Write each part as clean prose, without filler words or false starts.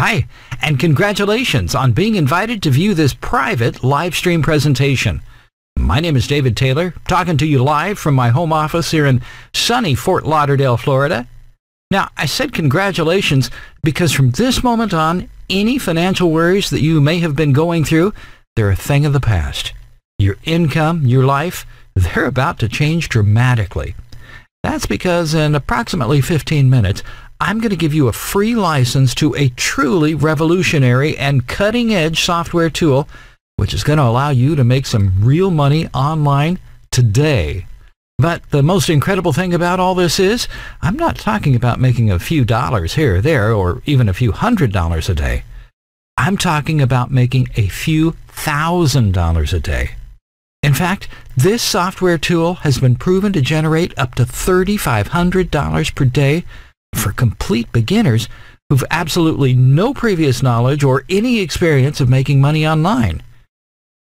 Hi, and congratulations on being invited to view this private live stream presentation. My name is David Taylor, talking to you live from my home office here in sunny Fort Lauderdale, Florida. Now, I said congratulations because from this moment on, any financial worries that you may have been going through, they're a thing of the past. Your income, your life, they're about to change dramatically. That's because in approximately 15 minutes, I'm going to give you a free license to a truly revolutionary and cutting-edge software tool, which is going to allow you to make some real money online today. But the most incredible thing about all this is, I'm not talking about making a few dollars here or there, or even a few $100s a day. I'm talking about making a few $1,000s a day. In fact, this software tool has been proven to generate up to $3,500 per day for complete beginners who've absolutely no previous knowledge or any experience of making money online.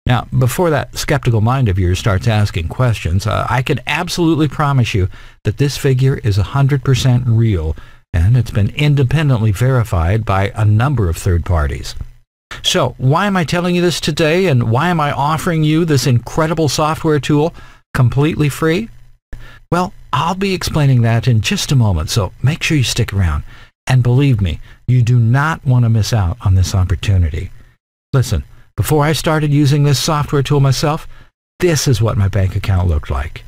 Now, before that skeptical mind of yours starts asking questions, I can absolutely promise you that this figure is 100% real, and it's been independently verified by a number of third parties. So, why am I telling you this today, and why am I offering you this incredible software tool completely free? Well, I'll be explaining that in just a moment, so make sure you stick around. And believe me, you do not want to miss out on this opportunity. Listen, before I started using this software tool myself, this is what my bank account looked like.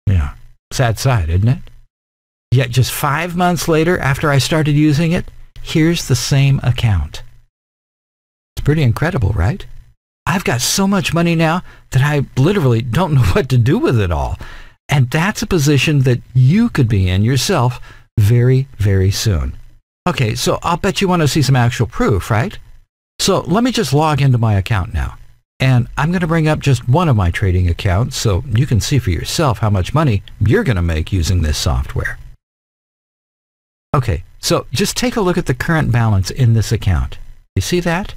Yeah, sad sight, isn't it? Yet just 5 months later, after I started using it, here's the same account. It's pretty incredible, right? I've got so much money now that I literally don't know what to do with it all. And that's a position that you could be in yourself very, very soon. Okay, so I'll bet you want to see some actual proof, right? So let me just log into my account now. And I'm going to bring up just one of my trading accounts so you can see for yourself how much money you're going to make using this software. Okay, so just take a look at the current balance in this account. You see that?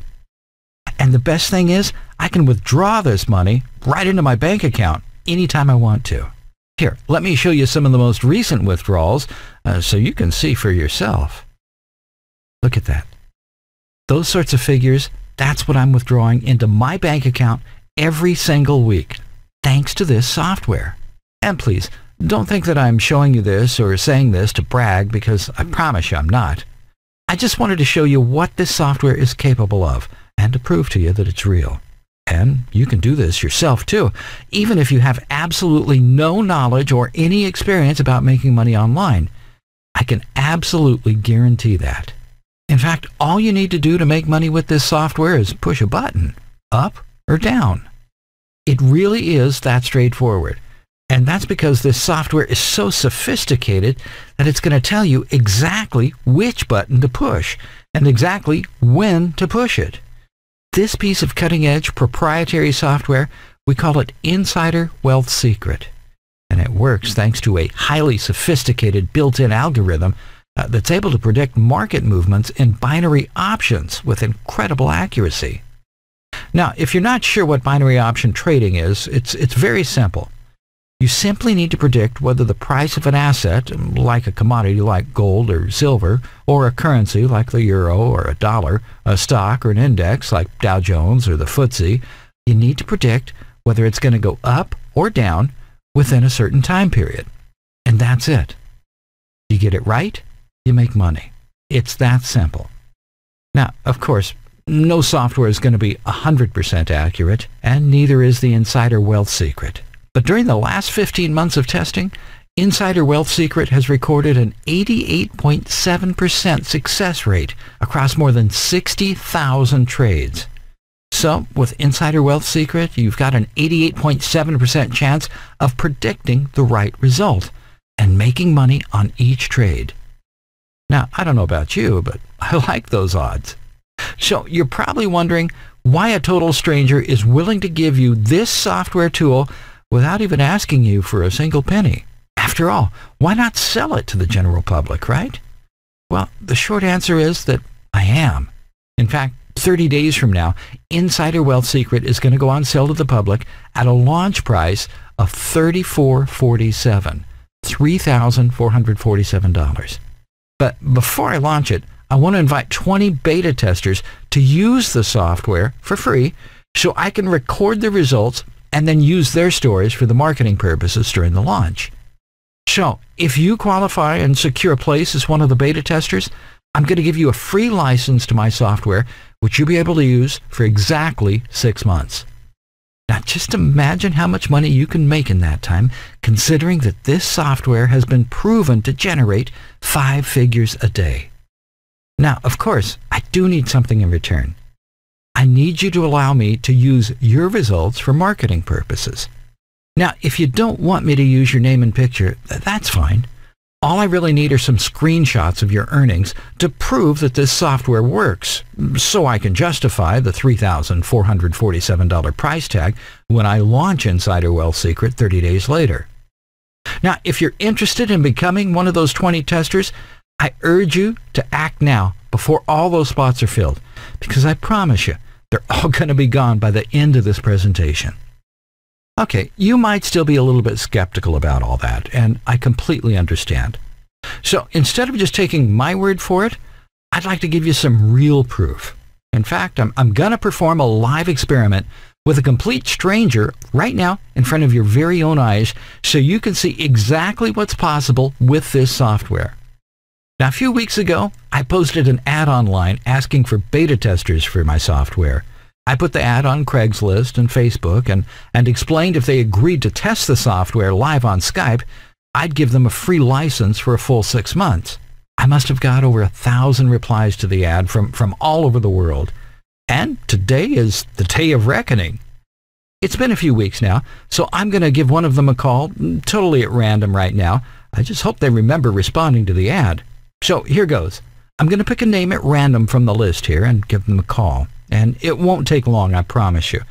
And the best thing is, I can withdraw this money right into my bank account anytime I want to. Here, let me show you some of the most recent withdrawals so you can see for yourself. Look at that. Those sorts of figures, that's what I'm withdrawing into my bank account every single week, thanks to this software. And please, don't think that I'm showing you this or saying this to brag, because I promise you I'm not. I just wanted to show you what this software is capable of and to prove to you that it's real. And you can do this yourself too, even if you have absolutely no knowledge or any experience about making money online. I can absolutely guarantee that. In fact, all you need to do to make money with this software is push a button, up or down. It really is that straightforward. And that's because this software is so sophisticated that it's going to tell you exactly which button to push and exactly when to push it. This piece of cutting-edge proprietary software, we call it Insider Wealth Secret. And it works thanks to a highly sophisticated built-in algorithm that's able to predict market movements in binary options with incredible accuracy. Now, if you're not sure what binary option trading is, it's very simple. You simply need to predict whether the price of an asset, like a commodity like gold or silver, or a currency like the euro or a dollar, a stock or an index like Dow Jones or the FTSE, you need to predict whether it's going to go up or down within a certain time period. And that's it. You get it right, you make money. It's that simple. Now, of course, no software is going to be 100% accurate, and neither is the Insider Wealth Secret. But during the last 15 months of testing, Insider Wealth Secret has recorded an 88.7% success rate across more than 60,000 trades. So, with Insider Wealth Secret, you've got an 88.7% chance of predicting the right result and making money on each trade. Now, I don't know about you, but I like those odds. So, you're probably wondering why a total stranger is willing to give you this software tool without even asking you for a single penny. After all, why not sell it to the general public, right? Well, the short answer is that I am. In fact, 30 days from now, Insider Wealth Secret is going to go on sale to the public at a launch price of $34.47, $3,447. But before I launch it, I want to invite 20 beta testers to use the software for free so I can record the results and then use their stories for the marketing purposes during the launch. So, if you qualify and secure a place as one of the beta testers, I'm going to give you a free license to my software, which you'll be able to use for exactly 6 months. Now, just imagine how much money you can make in that time, considering that this software has been proven to generate 5 figures a day. Now, of course, I do need something in return. I need you to allow me to use your results for marketing purposes. Now, if you don't want me to use your name and picture, that's fine. All I really need are some screenshots of your earnings to prove that this software works, so I can justify the $3,447 price tag when I launch Insider Wealth Secret 30 days later. Now, if you're interested in becoming one of those 20 testers, I urge you to act now before all those spots are filled, because I promise you, they're all going to be gone by the end of this presentation. Okay, you might still be a little bit skeptical about all that, and I completely understand. So instead of just taking my word for it, I'd like to give you some real proof. In fact, I'm going to perform a live experiment with a complete stranger right now in front of your very own eyes so you can see exactly what's possible with this software. Now, a few weeks ago, I posted an ad online asking for beta testers for my software. I put the ad on Craigslist and Facebook and explained if they agreed to test the software live on Skype, I'd give them a free license for a full 6 months. I must have got over 1,000 replies to the ad from all over the world. And today is the day of reckoning. It's been a few weeks now, so I'm going to give one of them a call, totally at random right now. I just hope they remember responding to the ad. So here goes. I'm going to pick a name at random from the list here and give them a call. And it won't take long, I promise you. It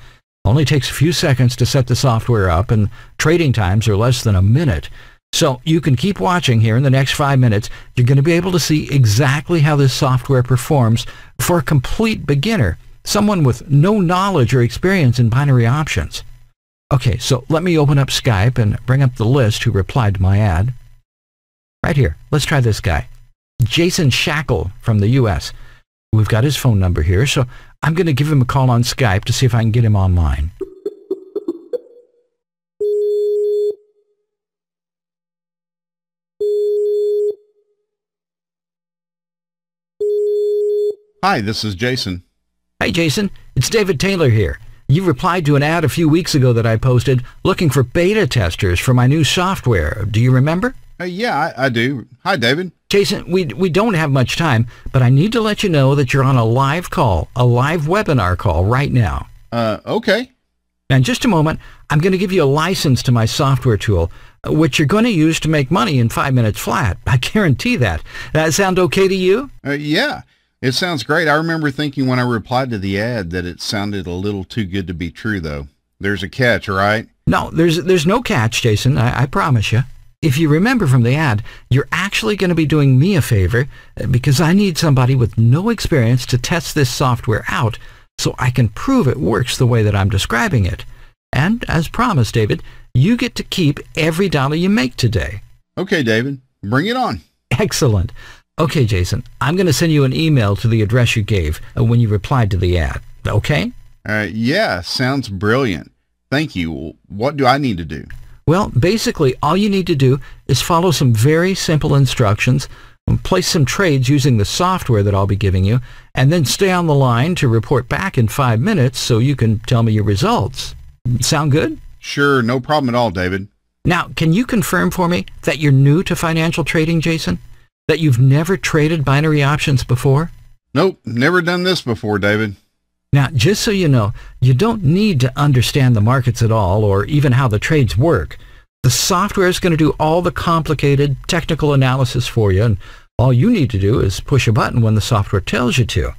only takes a few seconds to set the software up, and trading times are less than a minute. So you can keep watching here in the next 5 minutes. You're going to be able to see exactly how this software performs for a complete beginner, someone with no knowledge or experience in binary options. Okay, so let me open up Skype and bring up the list who replied to my ad. Right here, let's try this guy. Jason Shackle from the U.S. We've got his phone number here, so I'm going to give him a call on Skype to see if I can get him online. Hi, this is Jason. Hey, Jason. It's David Taylor here. You replied to an ad a few weeks ago that I posted looking for beta testers for my new software. Do you remember? Yeah, I do. Hi, David. Jason, we don't have much time, but I need to let you know that you're on a live call, a live webinar call right now. Okay. Now, in just a moment, I'm going to give you a license to my software tool, which you're going to use to make money in 5 minutes flat. I guarantee that. That sound okay to you? Yeah, it sounds great. I remember thinking when I replied to the ad that it sounded a little too good to be true, though. There's a catch, right? No, there's no catch, Jason. I promise you. If you remember from the ad, you're actually going to be doing me a favor because I need somebody with no experience to test this software out so I can prove it works the way that I'm describing it. And as promised, David, you get to keep every dollar you make today. Okay, David. Bring it on. Excellent. Okay, Jason, I'm going to send you an email to the address you gave when you replied to the ad. Okay? Yeah, sounds brilliant. Thank you. What do I need to do? Well, basically, all you need to do is follow some very simple instructions, place some trades using the software that I'll be giving you, and then stay on the line to report back in 5 minutes so you can tell me your results. Sound good? Sure, no problem at all, David. Now, can you confirm for me that you're new to financial trading, Jason? That you've never traded binary options before? Nope, never done this before, David. Now, just so you know, you don't need to understand the markets at all or even how the trades work. The software is going to do all the complicated technical analysis for you, and all you need to do is push a button when the software tells you to.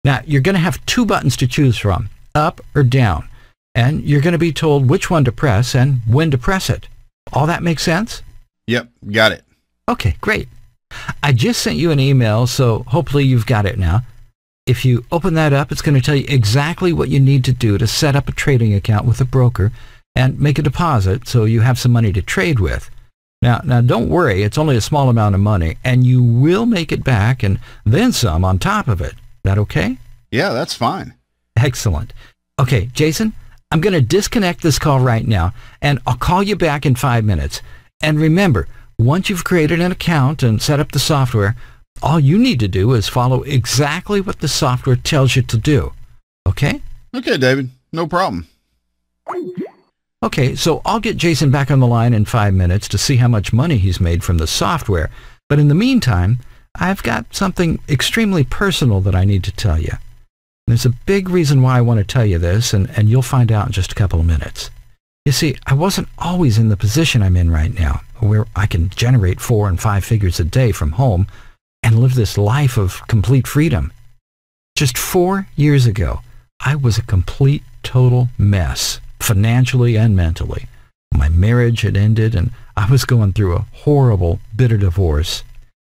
Now, you're going to have 2 buttons to choose from, up or down, and you're going to be told which one to press and when to press it. All that makes sense? Yep, got it. Okay, great. I just sent you an email, so hopefully you've got it now. If you open that up, it's going to tell you exactly what you need to do to set up a trading account with a broker and make a deposit so you have some money to trade with. Now, don't worry. It's only a small amount of money, and you will make it back and then some on top of it. Is that okay? Yeah, that's fine. Excellent. Okay, Jason, I'm going to disconnect this call right now, and I'll call you back in 5 minutes. And remember, once you've created an account and set up the software, all you need to do is follow exactly what the software tells you to do. Okay? Okay, David. No problem. Okay, so I'll get Jason back on the line in 5 minutes to see how much money he's made from the software. But in the meantime, I've got something extremely personal that I need to tell you. There's a big reason why I want to tell you this, and you'll find out in just a couple of minutes. You see, I wasn't always in the position I'm in right now, where I can generate 4 and 5 figures a day from home and live this life of complete freedom. Just 4 years ago, I was a complete, total mess, financially and mentally. My marriage had ended, and I was going through a horrible, bitter divorce.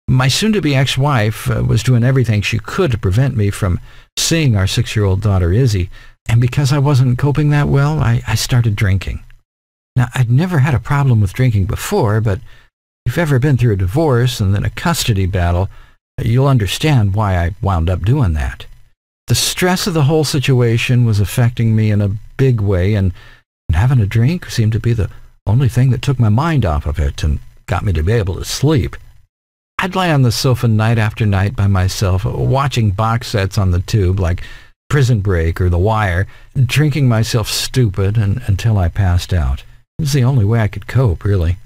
My soon-to-be ex-wife was doing everything she could to prevent me from seeing our 6-year-old daughter, Izzy, and because I wasn't coping that well, I started drinking. Now, I'd never had a problem with drinking before, but if you've ever been through a divorce and then a custody battle, you'll understand why I wound up doing that. The stress of the whole situation was affecting me in a big way, and having a drink seemed to be the only thing that took my mind off of it and got me to be able to sleep. I'd lie on the sofa night after night by myself, watching box sets on the tube like Prison Break or The Wire, drinking myself stupid until I passed out. It was the only way I could cope, really.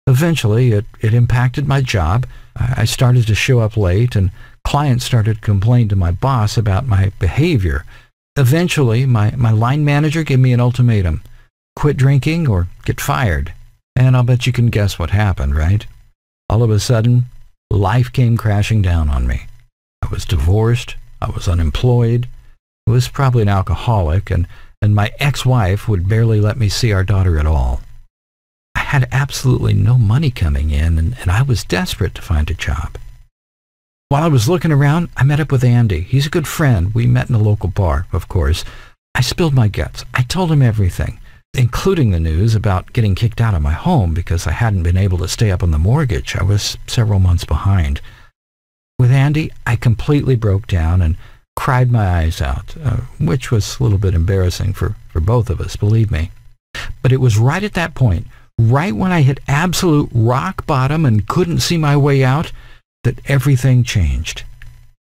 Eventually, it impacted my job. I started to show up late, and clients started to complain to my boss about my behavior. Eventually, my line manager gave me an ultimatum: quit drinking or get fired. And I'll bet you can guess what happened, right? All of a sudden, life came crashing down on me. I was divorced. I was unemployed. I was probably an alcoholic, and my ex-wife would barely let me see our daughter at all. I had absolutely no money coming in, and I was desperate to find a job. While I was looking around, I met up with Andy. He's a good friend. We met in a local bar, of course. I spilled my guts. I told him everything, including the news about getting kicked out of my home because I hadn't been able to stay up on the mortgage. I was several months behind. With Andy, I completely broke down and cried my eyes out, which was a little bit embarrassing for both of us, believe me. But it was right at that point, right when I hit absolute rock bottom and couldn't see my way out, that everything changed.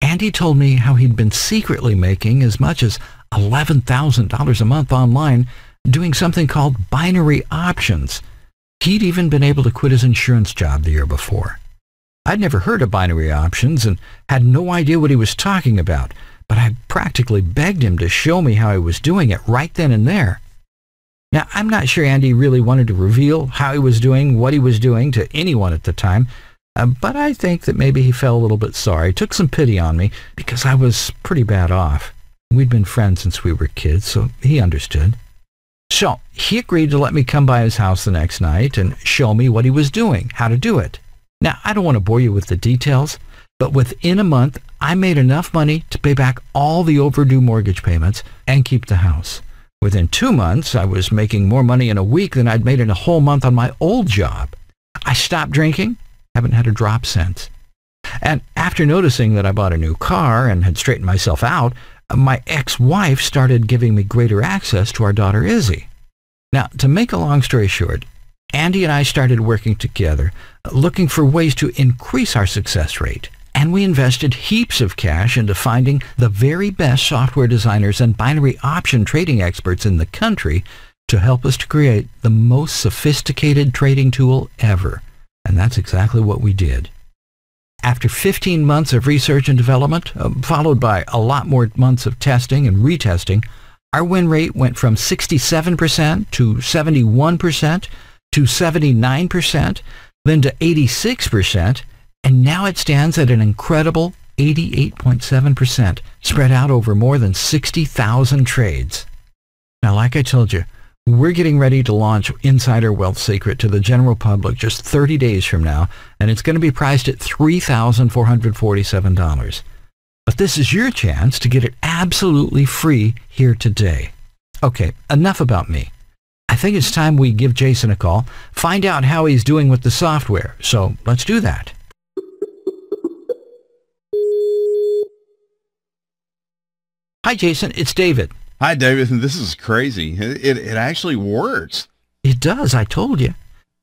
Andy told me how he'd been secretly making as much as $11,000 a month online doing something called binary options. He'd even been able to quit his insurance job the year before. I'd never heard of binary options and had no idea what he was talking about, but I practically begged him to show me how he was doing it right then and there. Now, I'm not sure Andy really wanted to reveal how he was doing what he was doing to anyone at the time, but I think that maybe he felt a little bit sorry, took some pity on me, because I was pretty bad off. We'd been friends since we were kids, so he understood. So he agreed to let me come by his house the next night and show me what he was doing, how to do it. Now, I don't want to bore you with the details, but within a month, I made enough money to pay back all the overdue mortgage payments and keep the house. Within 2 months, I was making more money in a week than I'd made in a whole month on my old job. I stopped drinking, haven't had a drop since. And after noticing that I bought a new car and had straightened myself out, my ex-wife started giving me greater access to our daughter, Izzy. Now, to make a long story short, Andy and I started working together, looking for ways to increase our success rate. And we invested heaps of cash into finding the very best software designers and binary option trading experts in the country to help us to create the most sophisticated trading tool ever. And that's exactly what we did. After 15 months of research and development, followed by a lot more months of testing and retesting, our win rate went from 67% to 71% to 79%, then to 86%, and now it stands at an incredible 88.7%, spread out over more than 60,000 trades. Now, like I told you, we're getting ready to launch Insider Wealth Secret to the general public just 30 days from now, and it's going to be priced at $3,447. But this is your chance to get it absolutely free here today. Okay, enough about me. I I think it's time we give Jason a call, find out how he's doing with the software. So let's do that. Hi, Jason. It's David. Hi, David. This is crazy. It actually works. It does. I told you.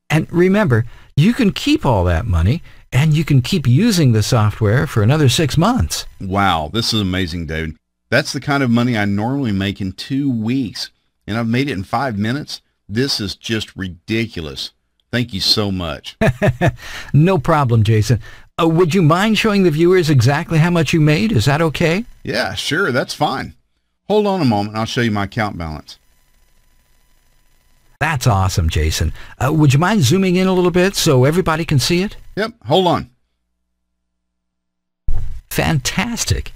And remember, you can keep all that money, and you can keep using the software for another 6 months. Wow, this is amazing, David. That's the kind of money I normally make in 2 weeks, and I've made it in 5 minutes. This is just ridiculous. Thank you so much. No problem, Jason. Would you mind showing the viewers exactly how much you made? Is that okay? Yeah, sure. That's fine. Hold on a moment, and I'll show you my account balance. That's awesome, Jason. Would you mind zooming in a little bit so everybody can see it? Yep, hold on. Fantastic.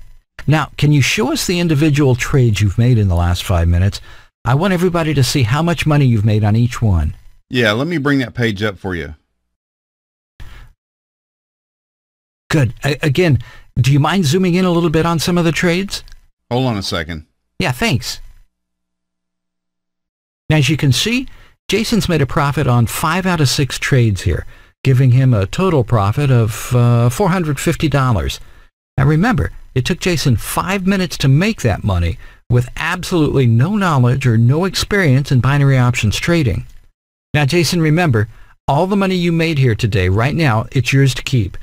Now, can you show us the individual trades you've made in the last 5 minutes? I want everybody to see how much money you've made on each one. Yeah, let me bring that page up for you. Good. Again, do you mind zooming in a little bit on some of the trades? Hold on a second. Yeah, thanks. Now, as you can see, Jason's made a profit on 5 out of 6 trades here, giving him a total profit of $450. Now remember, it took Jason 5 minutes to make that money with absolutely no knowledge or no experience in binary options trading. Now, Jason, remember, all the money you made here today, right now, it's yours to keep.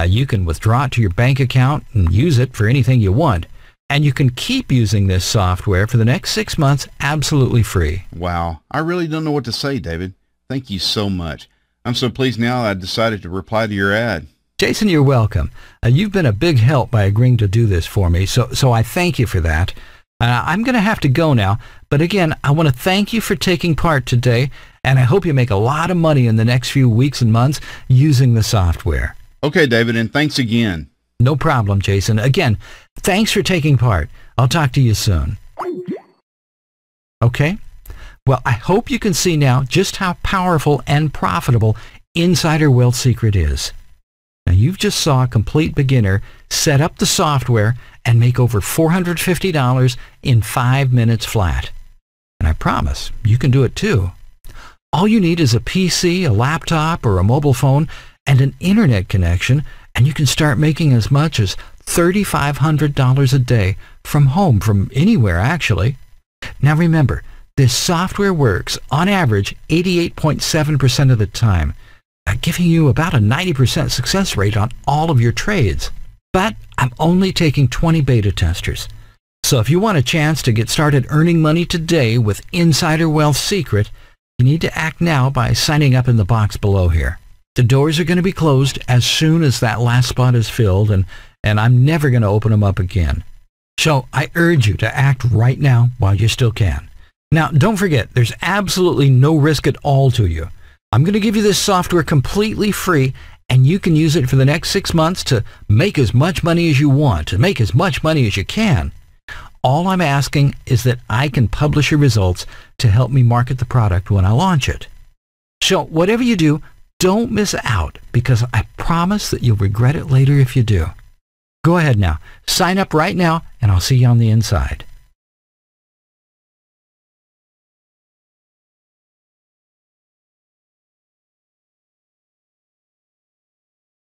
You can withdraw it to your bank account and use it for anything you want. And you can keep using this software for the next 6 months absolutely free. Wow, I really don't know what to say, David. Thank you so much. I'm so pleased now I decided to reply to your ad. Jason, you're welcome. You've been a big help by agreeing to do this for me, so I thank you for that. I'm going to have to go now, but again, I want to thank you for taking part today, and I hope you make a lot of money in the next few weeks and months using the software. Okay, David, and thanks again. No problem, Jason. Again, thanks for taking part. I'll talk to you soon. Okay? Well, I hope you can see now just how powerful and profitable Insider Wealth Secret is. Now, you've just saw a complete beginner set up the software and make over $450 in 5 minutes flat. And I promise you can do it too. All you need is a PC, a laptop, or a mobile phone, and an internet connection, and you can start making as much as $3,500 a day from home, from anywhere actually. Now remember, this software works on average 88.7% of the time, giving you about a 90% success rate on all of your trades. But I'm only taking 20 beta testers. So if you want a chance to get started earning money today with Insider Wealth Secret, you need to act now by signing up in the box below here. The doors are going to be closed as soon as that last spot is filled, and I'm never going to open them up again. So I urge you to act right now while you still can. Now, don't forget, there's absolutely no risk at all to you. I'm going to give you this software completely free, and you can use it for the next 6 months to make as much money as you want, to make as much money as you can. All I'm asking is that I can publish your results to help me market the product when I launch it. So whatever you do, don't miss out, because I promise that you'll regret it later if you do. Go ahead now, sign up right now, and I'll see you on the inside.